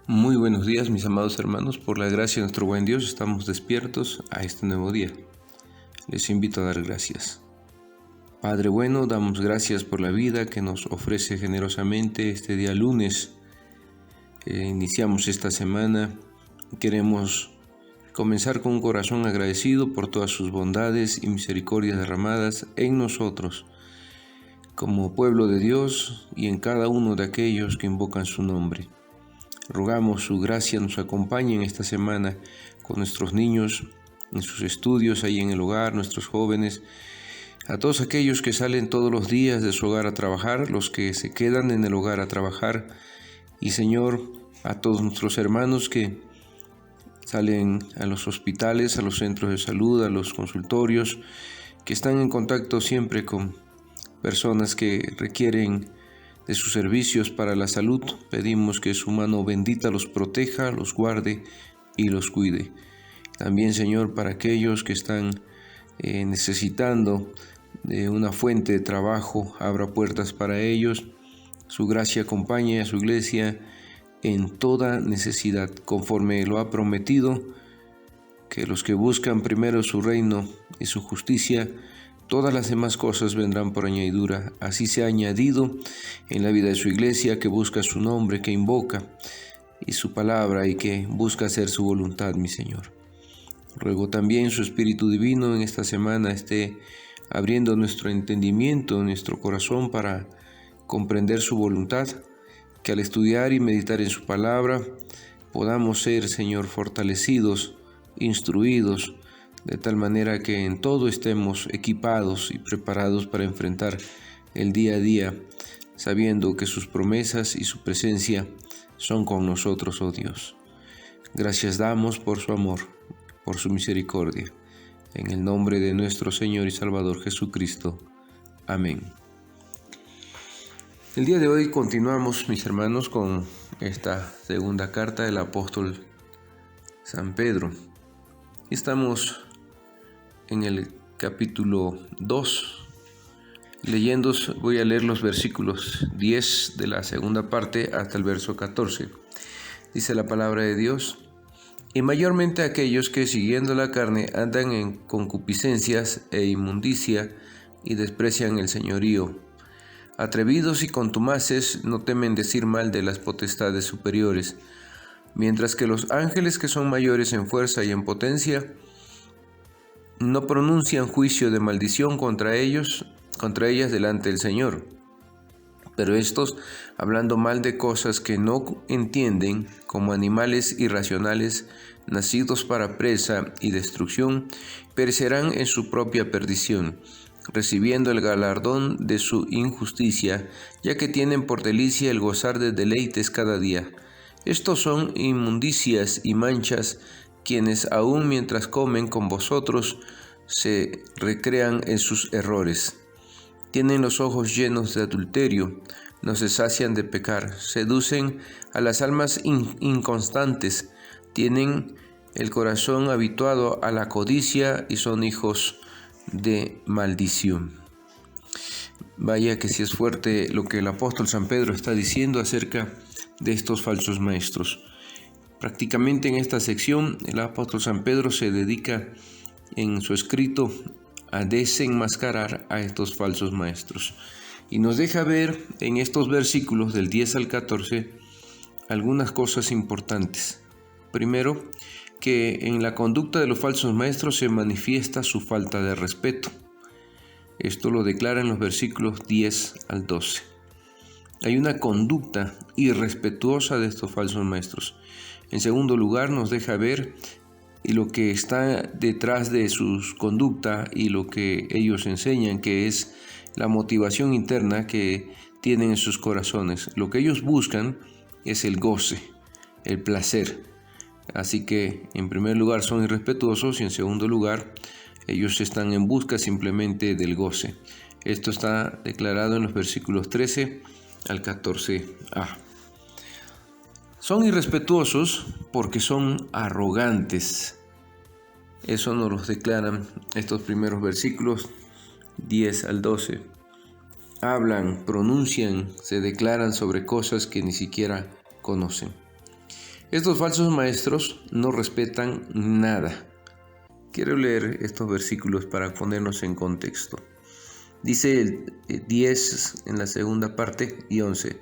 Muy buenos días, mis amados hermanos. Por la gracia de nuestro buen Dios estamos despiertos a este nuevo día. Les invito a dar gracias. Padre bueno, damos gracias por la vida que nos ofrece generosamente este día lunes. Iniciamos esta semana. Queremos comenzar con un corazón agradecido por todas sus bondades y misericordias derramadas en nosotros, como pueblo de Dios y en cada uno de aquellos que invocan su nombre. Rogamos su gracia nos acompañe en esta semana con nuestros niños, en sus estudios, ahí en el hogar, nuestros jóvenes, a todos aquellos que salen todos los días de su hogar a trabajar, los que se quedan en el hogar a trabajar, y Señor, a todos nuestros hermanos que salen a los hospitales, a los centros de salud, a los consultorios, que están en contacto siempre con personas que requieren de sus servicios para la salud. Pedimos que su mano bendita los proteja, los guarde y los cuide. También, Señor, para aquellos que están necesitando de una fuente de trabajo, abra puertas para ellos. Su gracia acompañe a su iglesia en toda necesidad, conforme lo ha prometido, que los que buscan primero su reino y su justicia, todas las demás cosas vendrán por añadidura. Así se ha añadido en la vida de su iglesia, que busca su nombre, que invoca y su palabra y que busca hacer su voluntad, mi Señor. Ruego también su Espíritu Divino en esta semana esté abriendo nuestro entendimiento, nuestro corazón para comprender su voluntad, que al estudiar y meditar en su palabra podamos ser, Señor, fortalecidos, instruidos, de tal manera que en todo estemos equipados y preparados para enfrentar el día a día, sabiendo que sus promesas y su presencia son con nosotros, oh Dios. Gracias damos por su amor, por su misericordia. En el nombre de nuestro Señor y Salvador Jesucristo. Amén. El día de hoy continuamos, mis hermanos, con esta segunda carta del apóstol San Pedro. Estamos en el capítulo 2. Voy a leer los versículos 10 de la segunda parte hasta el verso 14. Dice la palabra de Dios: y mayormente aquellos que siguiendo la carne andan en concupiscencias e inmundicia y desprecian el señorío. Atrevidos y contumaces no temen decir mal de las potestades superiores, mientras que los ángeles que son mayores en fuerza y en potencia no pronuncian juicio de maldición contra ellas delante del Señor. Pero estos, hablando mal de cosas que no entienden, como animales irracionales, nacidos para presa y destrucción, perecerán en su propia perdición, recibiendo el galardón de su injusticia, ya que tienen por delicia el gozar de deleites cada día. Estos son inmundicias y manchas, quienes aun mientras comen con vosotros se recrean en sus errores. Tienen los ojos llenos de adulterio, no se sacian de pecar, seducen a las almas inconstantes, tienen el corazón habituado a la codicia y son hijos de maldición. Vaya que si es fuerte lo que el apóstol San Pedro está diciendo acerca de estos falsos maestros. Prácticamente en esta sección el apóstol San Pedro se dedica en su escrito a desenmascarar a estos falsos maestros. Y nos deja ver en estos versículos del 10 al 14 algunas cosas importantes. Primero, que en la conducta de los falsos maestros se manifiesta su falta de respeto. Esto lo declara en los versículos 10 al 12. Hay una conducta irrespetuosa de estos falsos maestros. En segundo lugar, nos deja ver lo que está detrás de su conducta y lo que ellos enseñan, que es la motivación interna que tienen en sus corazones. Lo que ellos buscan es el goce, el placer. Así que en primer lugar son irrespetuosos y en segundo lugar ellos están en busca simplemente del goce. Esto está declarado en los versículos 13 al 14a. Son irrespetuosos porque son arrogantes. Eso nos lo declaran estos primeros versículos 10 al 12. Hablan, pronuncian, se declaran sobre cosas que ni siquiera conocen. Estos falsos maestros no respetan nada. Quiero leer estos versículos para ponernos en contexto. Dice el 10 en la segunda parte y 11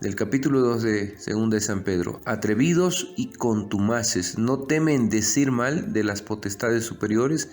del capítulo 2 de Segunda de San Pedro. Atrevidos y contumaces, no temen decir mal de las potestades superiores,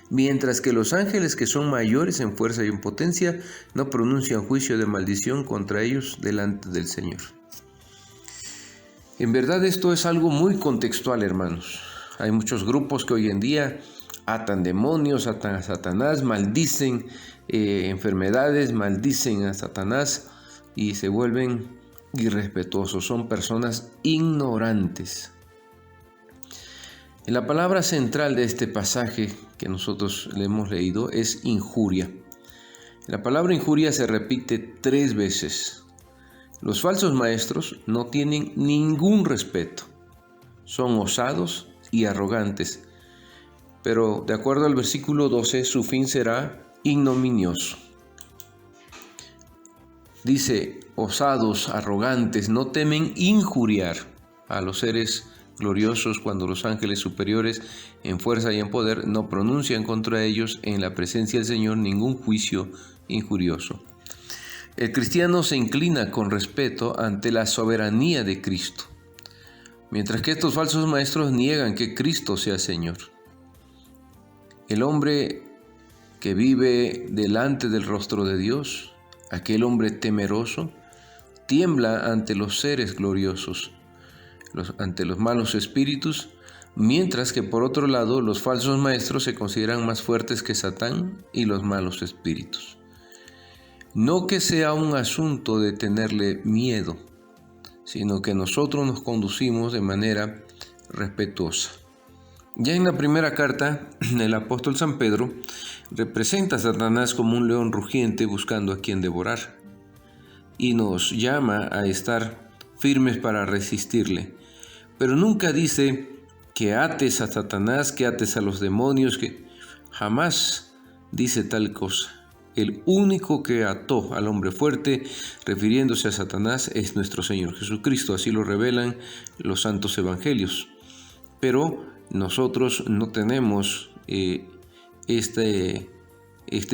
mientras que los ángeles, que son mayores en fuerza y en potencia, no pronuncian juicio de maldición contra ellos delante del Señor. En verdad esto es algo muy contextual, hermanos. Hay muchos grupos que hoy en día atan demonios, atan a Satanás, maldicen enfermedades, maldicen a Satanás y se vuelven irrespetuosos. Son personas ignorantes. La palabra central de este pasaje que nosotros le hemos leído es injuria. La palabra injuria se repite 3 veces. Los falsos maestros no tienen ningún respeto. Son osados y arrogantes. Pero de acuerdo al versículo 12, su fin será ignominioso. Dice, osados, arrogantes, no temen injuriar a los seres gloriosos cuando los ángeles superiores en fuerza y en poder no pronuncian contra ellos en la presencia del Señor ningún juicio injurioso. El cristiano se inclina con respeto ante la soberanía de Cristo, mientras que estos falsos maestros niegan que Cristo sea Señor. El hombre que vive delante del rostro de Dios, aquel hombre temeroso, tiembla ante los seres gloriosos, ante los malos espíritus, mientras que por otro lado los falsos maestros se consideran más fuertes que Satán y los malos espíritus. No que sea un asunto de tenerle miedo, sino que nosotros nos conducimos de manera respetuosa. Ya en la primera carta, el apóstol San Pedro representa a Satanás como un león rugiente buscando a quien devorar y nos llama a estar firmes para resistirle. Pero nunca dice que ates a Satanás, que ates a los demonios, que jamás dice tal cosa. El único que ató al hombre fuerte, refiriéndose a Satanás, es nuestro Señor Jesucristo. Así lo revelan los santos evangelios. Pero nosotros no tenemos este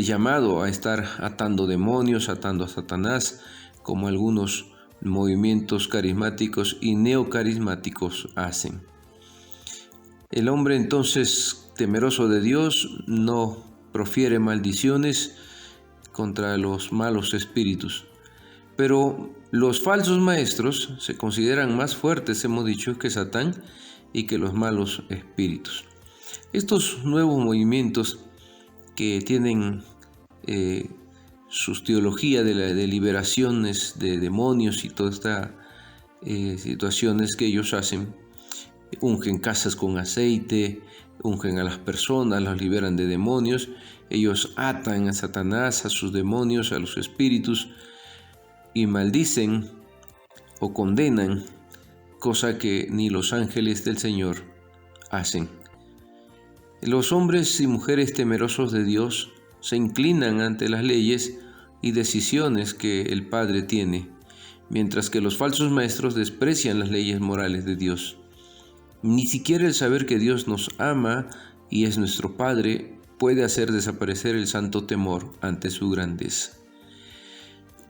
llamado a estar atando demonios, atando a Satanás, como algunos movimientos carismáticos y neocarismáticos hacen. El hombre entonces temeroso de Dios no profiere maldiciones contra los malos espíritus. Pero los falsos maestros se consideran más fuertes, hemos dicho, que Satán y que los malos espíritus. Estos nuevos movimientos que tienen sus teologías de liberaciones de demonios y todas estas situaciones que ellos hacen, ungen casas con aceite, ungen a las personas, los liberan de demonios, ellos atan a Satanás, a sus demonios, a los espíritus y maldicen o condenan, cosa que ni los ángeles del Señor hacen. Los hombres y mujeres temerosos de Dios se inclinan ante las leyes y decisiones que el Padre tiene, mientras que los falsos maestros desprecian las leyes morales de Dios. Ni siquiera el saber que Dios nos ama y es nuestro Padre puede hacer desaparecer el santo temor ante su grandeza.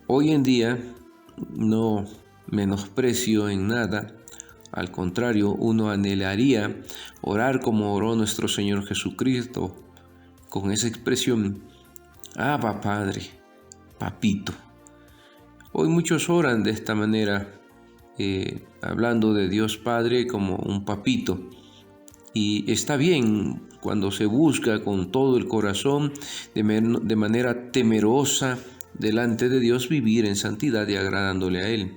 Hoy en día no menosprecio en nada, al contrario, uno anhelaría orar como oró nuestro Señor Jesucristo, con esa expresión, Abba Padre, Papito. Hoy muchos oran de esta manera, hablando de Dios Padre como un papito. Y está bien cuando se busca con todo el corazón, de manera temerosa, delante de Dios, vivir en santidad y agradándole a Él.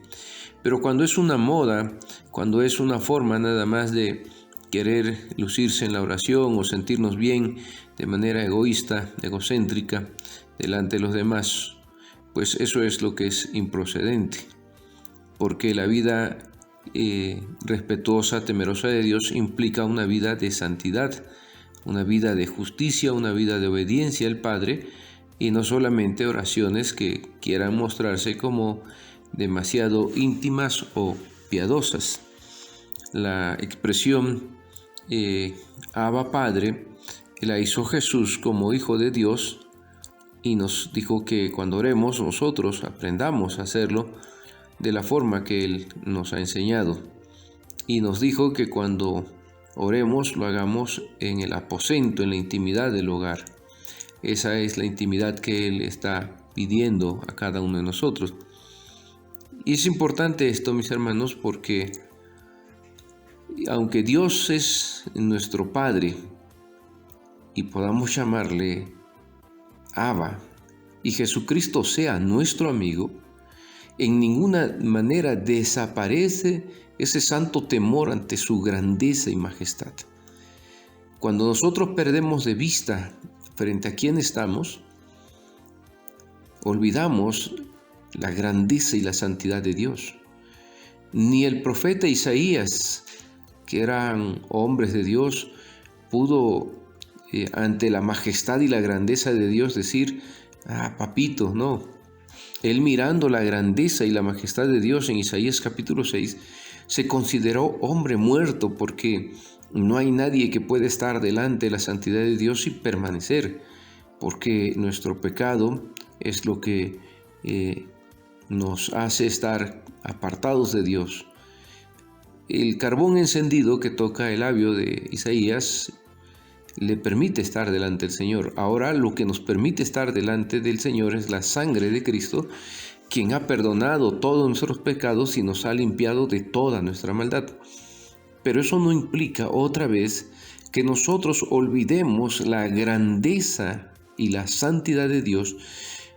Pero cuando es una moda, cuando es una forma nada más de querer lucirse en la oración o sentirnos bien de manera egoísta, egocéntrica, delante de los demás, pues eso es lo que es improcedente. Porque la vida respetuosa, temerosa de Dios implica una vida de santidad, una vida de justicia, una vida de obediencia al Padre, y no solamente oraciones que quieran mostrarse como demasiado íntimas o piadosas. La expresión Abba Padre la hizo Jesús como Hijo de Dios y nos dijo que cuando oremos nosotros aprendamos a hacerlo de la forma que Él nos ha enseñado. Y nos dijo que cuando oremos lo hagamos en el aposento, en la intimidad del hogar. Esa es la intimidad que Él está pidiendo a cada uno de nosotros. Y es importante esto, mis hermanos, porque aunque Dios es nuestro Padre y podamos llamarle Abba, y Jesucristo sea nuestro amigo, en ninguna manera desaparece ese santo temor ante su grandeza y majestad. Cuando nosotros perdemos de vista frente a quién estamos, olvidamos la grandeza y la santidad de Dios. Ni el profeta Isaías, que eran hombres de Dios, pudo ante la majestad y la grandeza de Dios decir, papito, no. Él, mirando la grandeza y la majestad de Dios en Isaías capítulo 6, se consideró hombre muerto, porque no hay nadie que pueda estar delante de la santidad de Dios y permanecer, porque nuestro pecado es lo que nos hace estar apartados de Dios. El carbón encendido que toca el labio de Isaías le permite estar delante del Señor. Ahora lo que nos permite estar delante del Señor es la sangre de Cristo, quien ha perdonado todos nuestros pecados y nos ha limpiado de toda nuestra maldad. Pero eso no implica otra vez que nosotros olvidemos la grandeza y la santidad de Dios,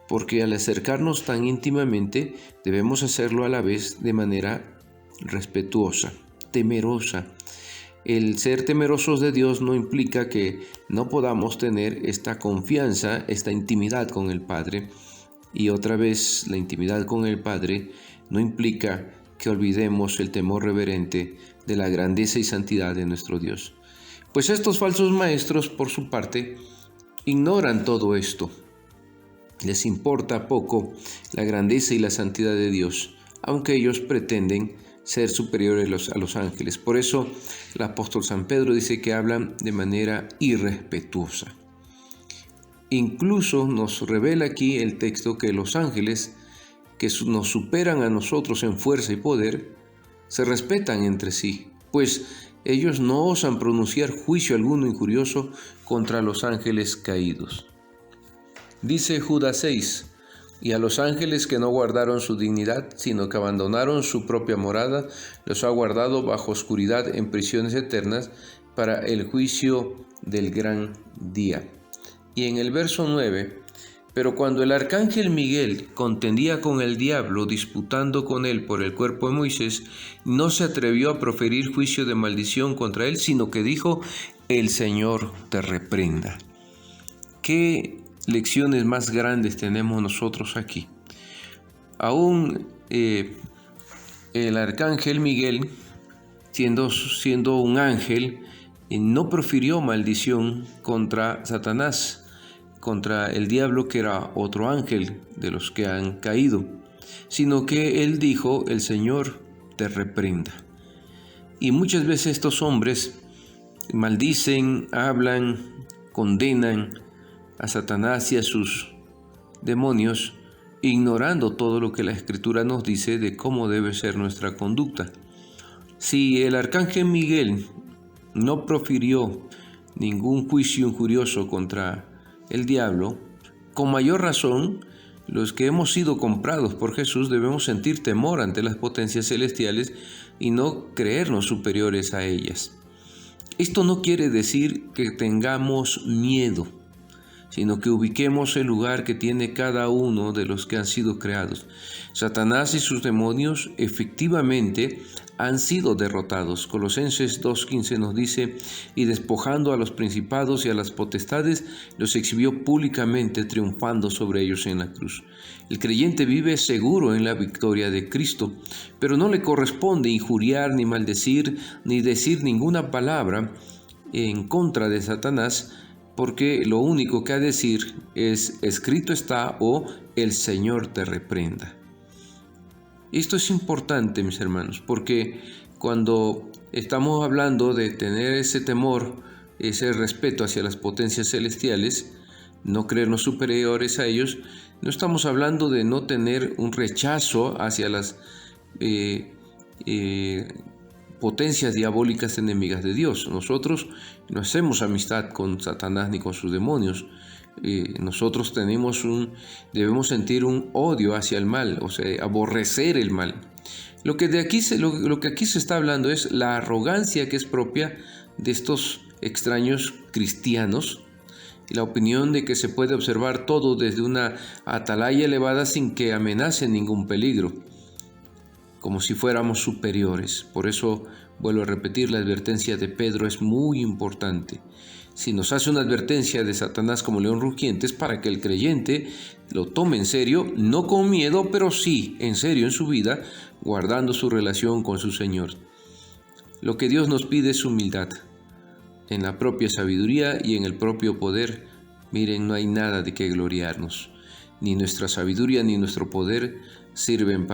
porque al acercarnos tan íntimamente debemos hacerlo a la vez de manera respetuosa, temerosa. El ser temerosos de Dios no implica que no podamos tener esta confianza, esta intimidad con el Padre. Y otra vez, la intimidad con el Padre no implica que olvidemos el temor reverente de la grandeza y santidad de nuestro Dios. Pues estos falsos maestros, por su parte, ignoran todo esto. Les importa poco la grandeza y la santidad de Dios, aunque ellos pretenden ser superiores a los ángeles. Por eso el apóstol San Pedro dice que hablan de manera irrespetuosa. Incluso nos revela aquí el texto que los ángeles, que nos superan a nosotros en fuerza y poder, se respetan entre sí, pues ellos no osan pronunciar juicio alguno injurioso contra los ángeles caídos. Dice Judas 6, y a los ángeles que no guardaron su dignidad, sino que abandonaron su propia morada, los ha guardado bajo oscuridad en prisiones eternas para el juicio del gran día. Y en el verso 9, pero cuando el arcángel Miguel contendía con el diablo, disputando con él por el cuerpo de Moisés, no se atrevió a proferir juicio de maldición contra él, sino que dijo, el Señor te reprenda. ¿Qué lecciones más grandes tenemos nosotros aquí? Aún el arcángel Miguel, siendo un ángel, no profirió maldición contra Satanás, contra el diablo, que era otro ángel de los que han caído, sino que él dijo, el Señor te reprenda. Y muchas veces estos hombres maldicen, hablan, condenan a Satanás y a sus demonios, ignorando todo lo que la Escritura nos dice de cómo debe ser nuestra conducta. Si el arcángel Miguel no profirió ningún juicio injurioso contra el diablo, con mayor razón, los que hemos sido comprados por Jesús debemos sentir temor ante las potencias celestiales y no creernos superiores a ellas. Esto no quiere decir que tengamos miedo, sino que ubiquemos el lugar que tiene cada uno de los que han sido creados. Satanás y sus demonios efectivamente han sido derrotados. Colosenses 2:15 nos dice, y despojando a los principados y a las potestades, los exhibió públicamente, triunfando sobre ellos en la cruz. El creyente vive seguro en la victoria de Cristo, pero no le corresponde injuriar, ni maldecir, ni decir ninguna palabra en contra de Satanás, porque lo único que ha de decir es, escrito está, o el Señor te reprenda. Esto es importante, mis hermanos, porque cuando estamos hablando de tener ese temor, ese respeto hacia las potencias celestiales, no creernos superiores a ellos, no estamos hablando de no tener un rechazo hacia las potencias diabólicas enemigas de Dios. Nosotros no hacemos amistad con Satanás ni con sus demonios. Nosotros debemos sentir un odio hacia el mal, o sea, aborrecer el mal. Lo que aquí se está hablando es la arrogancia que es propia de estos extraños cristianos y la opinión de que se puede observar todo desde una atalaya elevada sin que amenace ningún peligro, como si fuéramos superiores. Por eso, vuelvo a repetir, la advertencia de Pedro es muy importante. Si nos hace una advertencia de Satanás como león rugiente, es para que el creyente lo tome en serio, no con miedo, pero sí en serio en su vida, guardando su relación con su Señor. Lo que Dios nos pide es humildad, en la propia sabiduría y en el propio poder. Miren, no hay nada de qué gloriarnos. Ni nuestra sabiduría ni nuestro poder sirven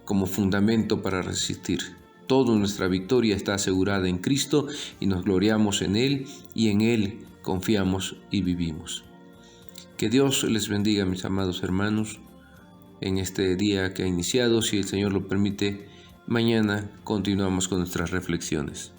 como fundamento para resistir. Toda nuestra victoria está asegurada en Cristo y nos gloriamos en Él y en Él confiamos y vivimos. Que Dios les bendiga, mis amados hermanos, en este día que ha iniciado. Si el Señor lo permite, mañana continuamos con nuestras reflexiones.